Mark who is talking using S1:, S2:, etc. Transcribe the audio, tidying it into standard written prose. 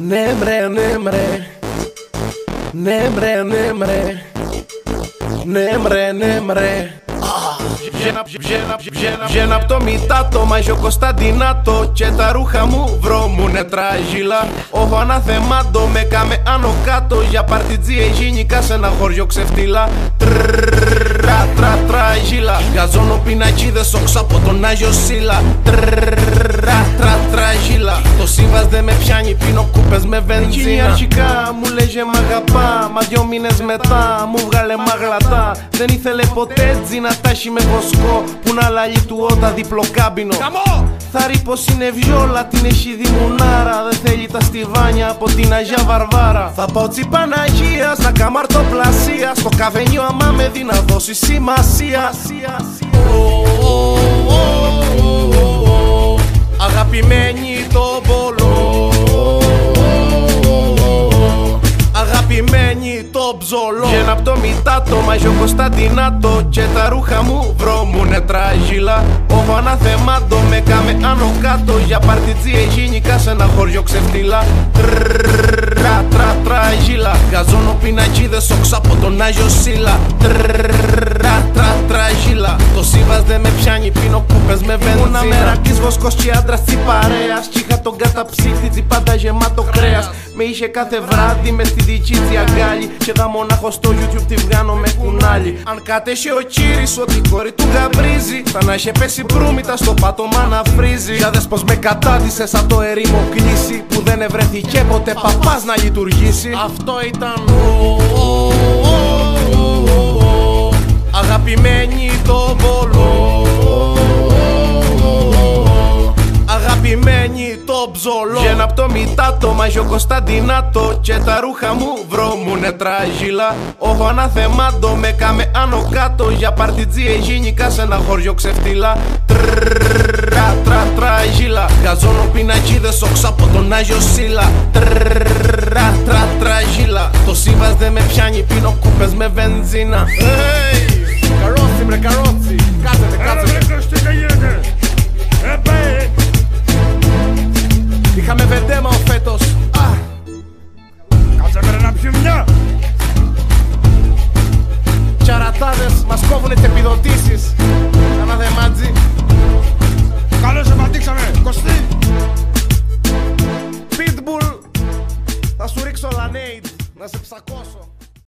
S1: Ναι μπρε, ναι μπρε. Ναι μπρε, ναι μπρε. Ναι μπρε, ναι μπρε. Βγαίνω απ' το Μητάτο, Μάγιο Κωνσταντινάτο και τα ρούχα μου βρώμουνε τράγιλα. Όχι αναθεμάτο, με κάμε άνω κάτω για παρτιτζή εγίνικα σε ένα χωριό ξεφτύλα. Τράγιλα. Γαζώνω πινακίδες όξω από τον Άγιο Σίλα. Τράγιλα. Το σύμβας δεν με πιάνει, πίνω κούπες με βενζίνα. Αρχικά μου λέγε μ' αγαπά, μα 2 μήνες μετά μου βγάλε μαγλατά. Δεν ήθελε ποτέ τζι να τάσει με βοσκό, που να λαλεί του ότα διπλό κάμπινο. Θα ρει πως είναι βιόλα, την έχει δημουνάρα. Δεν θέλει τα στιβάνια από την Αγία Βαρβάρα. Θα πάω τσι Παναγίας, να κάνω αρτοπλασία. Στο καβενιό άμα με δει να δώσει σημασία. Αγαπημένη το μπολό, αγαπημένη το ψολό. Βγαίνω απ' το Μητάτο, Μάγιο Κωνσταντινάτο και τα ρούχα μου βρώμουνε τράγιλα. Όχι αναθεμάτο, με κάμε άνω κάτω για παρτιτζή εγίνικα σε ένα χωριό ξεφτύλα. Τράγιλα. Γαζώνω πινακίδες όξω από τον Άγιο Σίλα. Τράγιλα. Το σύμβας δεν με πιάνει, πίνω κούπες με βενζίνα. Ήμουνα μερακής βοσκός και άντρας τσι παρέας. Κι είχα τον καταψύχτη τσι πάντα γεμάτο κρέας. Με είχε κάθε βράδυ μες στη δική τσι αγκάλι. Και δα μονάχο στο YouTube τη βγάνω με κουνάλι. Αν κατέχει ο κύρις ότι η κόρη του γαμπρίζει, θα να είχε πέσει μπρούμητα στο πάτωμα να βρίζει. Για δες πως με κατάδυσε σαν το ερήμο κλείσει, που δεν ευρέθηκε ποτέ παπάς να λειτουργήσει. Αυτό ήταν αγαπημένη το μπολό, αγαπημένη το ψολό. Βγαίνω απ' το Μητάτο, Μάγιο Κωνσταντινάτο και τα ρούχα μου βρώμουνε τράγιλα. Όχι αναθεμάτο, με κάμε άνω κάτω για παρτιτζή εγίνικα σε ένα χωριό ξεφτύλα. Τράγιλα. Γαζώνω πινακίδες όξω από τον Άγιο Σίλα. Τράγιλα. Το σύμβας δεν με πιάνει, πίνω κούπες με βενζίνα. Καρότσι μπρε καρότσι. Κάτσετε, κάτσετε. Είχαμε βεντέμα ο φέτος.
S2: Κάτσε με να πιω μια.
S1: Τσαρατάδες μας κόβουνε τις επιδοτήσεις. Κάνα δε μάτζι.
S2: Καλώς επαντήξαμε, Κωστή.
S1: Pitbull. Θα σου ρίξω λανέιτ, να σε ψακώσω.